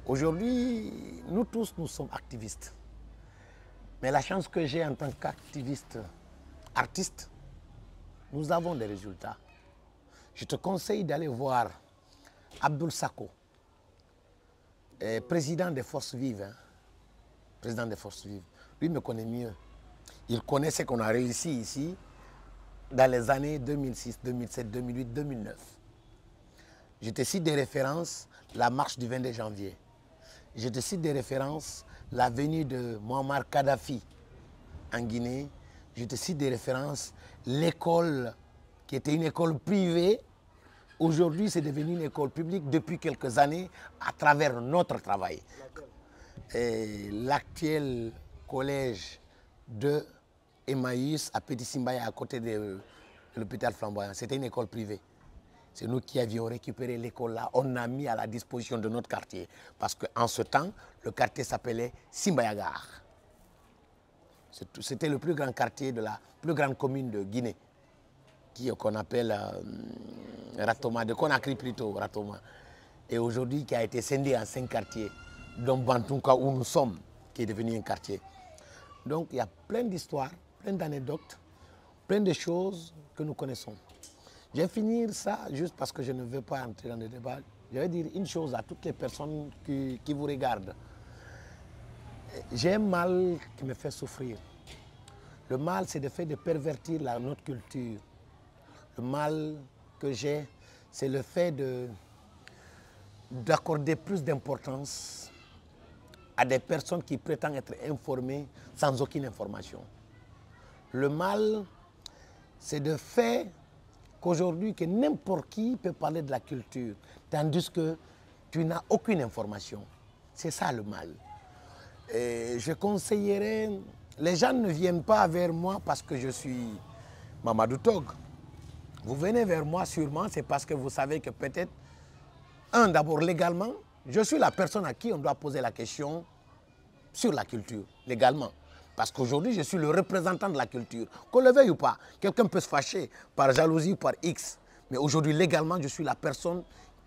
Aujourd'hui, nous tous, nous sommes activistes. Mais la chance que j'ai en tant qu'activiste, artiste, nous avons des résultats. Je te conseille d'aller voir Abdoul Sako, président des Forces Vives. Hein. Président des Forces Vives. Lui me connaît mieux. Il connaît ce qu'on a réussi ici dans les années 2006, 2007, 2008, 2009. Je te cite des références, la marche du 22 janvier. Je te cite des références, la venue de Muammar Kadhafi en Guinée. Je te cite des références, l'école qui était une école privée. Aujourd'hui, c'est devenu une école publique depuis quelques années à travers notre travail. L'actuel collège de Emmaüs à Petit Simbaya, à côté de l'hôpital Flamboyant, c'était une école privée. C'est nous qui avions récupéré l'école là, on a mis à la disposition de notre quartier. Parce qu'en ce temps, le quartier s'appelait Simbayagar. C'était le plus grand quartier de la plus grande commune de Guinée, qu'on appelle Ratoma, de Conakry plutôt, Ratoma. Et aujourd'hui, qui a été scindé en 5 quartiers, dont Bantunka, où nous sommes, qui est devenu un quartier. Donc il y a plein d'histoires, plein d'anecdotes, plein de choses que nous connaissons. Je vais finir ça juste parce que je ne veux pas entrer dans le débat. Je vais dire une chose à toutes les personnes qui vous regardent. J'ai un mal qui me fait souffrir. Le mal, c'est le fait de pervertir notre culture. Le mal que j'ai, c'est le fait d'accorder plus d'importance à des personnes qui prétendent être informées sans aucune information. Le mal, c'est de fait qu'aujourd'hui, que n'importe qui peut parler de la culture, tandis que tu n'as aucune information. C'est ça le mal. Et je conseillerais, les gens ne viennent pas vers moi parce que je suis Mamadou Tog. Vous venez vers moi sûrement, c'est parce que vous savez que peut-être, d'abord légalement, je suis la personne à qui on doit poser la question sur la culture, légalement. Parce qu'aujourd'hui, je suis le représentant de la culture. Qu'on le veuille ou pas, quelqu'un peut se fâcher par jalousie ou par X. Mais aujourd'hui, légalement, je suis la personne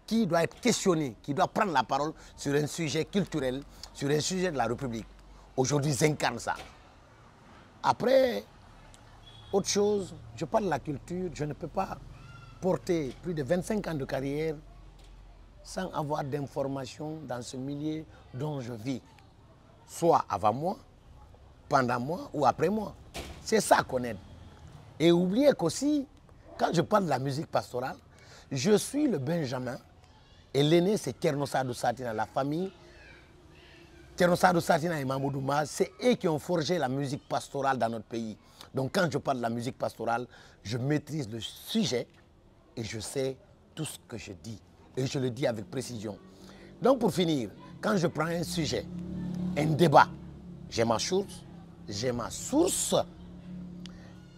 qui doit être questionnée, qui doit prendre la parole sur un sujet culturel, sur un sujet de la République. Aujourd'hui, j'incarne ça. Après, autre chose, je parle de la culture, je ne peux pas porter plus de 25 ans de carrière sans avoir d'informations dans ce milieu dont je vis. Soit avant moi, pendant moi ou après moi. C'est ça qu'on aide. Et oubliez qu'aussi, quand je parle de la musique pastorale, je suis le Benjamin et l'aîné c'est Thierno Sadou Satina, la famille. Thierno Sadou Satina et Mamoudou Maz, c'est eux qui ont forgé la musique pastorale dans notre pays. Donc quand je parle de la musique pastorale, je maîtrise le sujet et je sais tout ce que je dis. Et je le dis avec précision. Donc pour finir, quand je prends un sujet, un débat, j'ai ma source,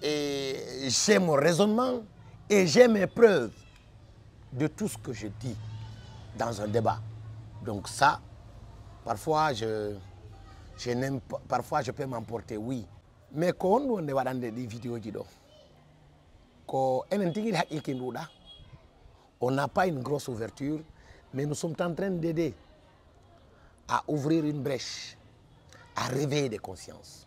et j'ai mon raisonnement et j'ai mes preuves de tout ce que je dis dans un débat. Donc ça, parfois je n'aime pas, parfois je peux m'emporter, oui. Mais quand on a des vidéos, on n'a pas une grosse ouverture, mais nous sommes en train d'aider à ouvrir une brèche, à réveiller des consciences.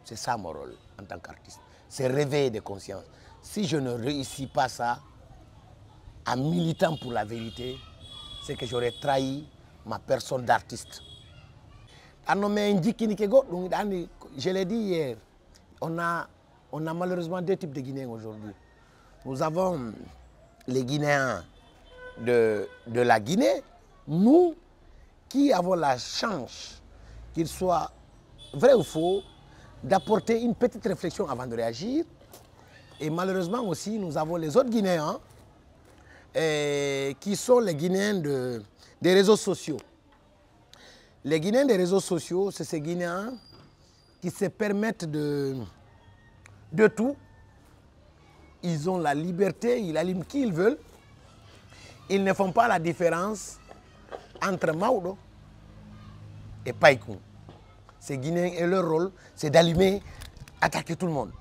C'est ça mon rôle en tant qu'artiste. C'est réveiller des consciences. Si je ne réussis pas ça, en militant pour la vérité, c'est que j'aurais trahi ma personne d'artiste. Je l'ai dit hier, on a malheureusement 2 types de Guinéens aujourd'hui. Nous avons les Guinéens de la Guinée, nous qui avons la chance qu'ils soient vrais ou faux, d'apporter une petite réflexion avant de réagir. Et malheureusement aussi, nous avons les autres Guinéens qui sont les Guinéens des réseaux sociaux. Les Guinéens des réseaux sociaux, c'est ces Guinéens qui se permettent de tout. Ils ont la liberté, ils allument qui ils veulent. Ils ne font pas la différence entre Maodo et Païkoun. Ces Guinéens, et leur rôle, c'est d'allumer, attaquer tout le monde.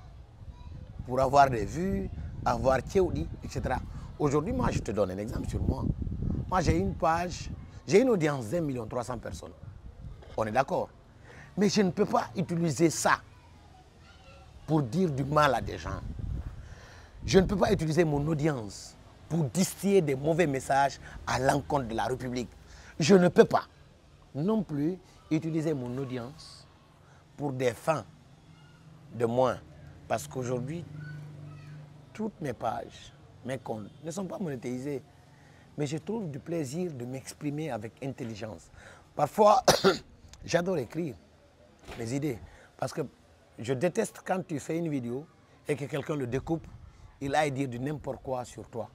Pour avoir des vues, avoir Théoudi, etc. Aujourd'hui, moi, je te donne un exemple sur moi. Moi, j'ai une page, J'ai une audience d'1 300 000 personnes. On est d'accord. Mais je ne peux pas utiliser ça pour dire du mal à des gens. Je ne peux pas utiliser mon audience pour distiller des mauvais messages à l'encontre de la République. Je ne peux pas non plus utiliser mon audience pour des fins de moins. Parce qu'aujourd'hui, toutes mes pages, mes comptes ne sont pas monétisés. Mais je trouve du plaisir de m'exprimer avec intelligence. Parfois, j'adore écrire mes idées. Parce que je déteste quand tu fais une vidéo et que quelqu'un le découpe, il aille dire du n'importe quoi sur toi.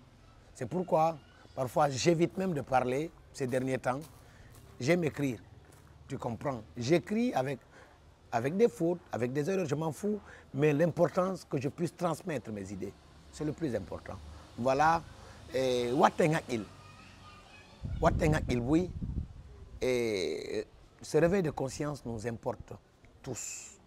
C'est pourquoi, parfois, j'évite même de parler ces derniers temps. J'aime écrire, tu comprends. J'écris avec des fautes, avec des erreurs, je m'en fous. Mais l'importance que je puisse transmettre mes idées, c'est le plus important. Voilà. Watengakil, oui. Et ce réveil de conscience nous importe tous.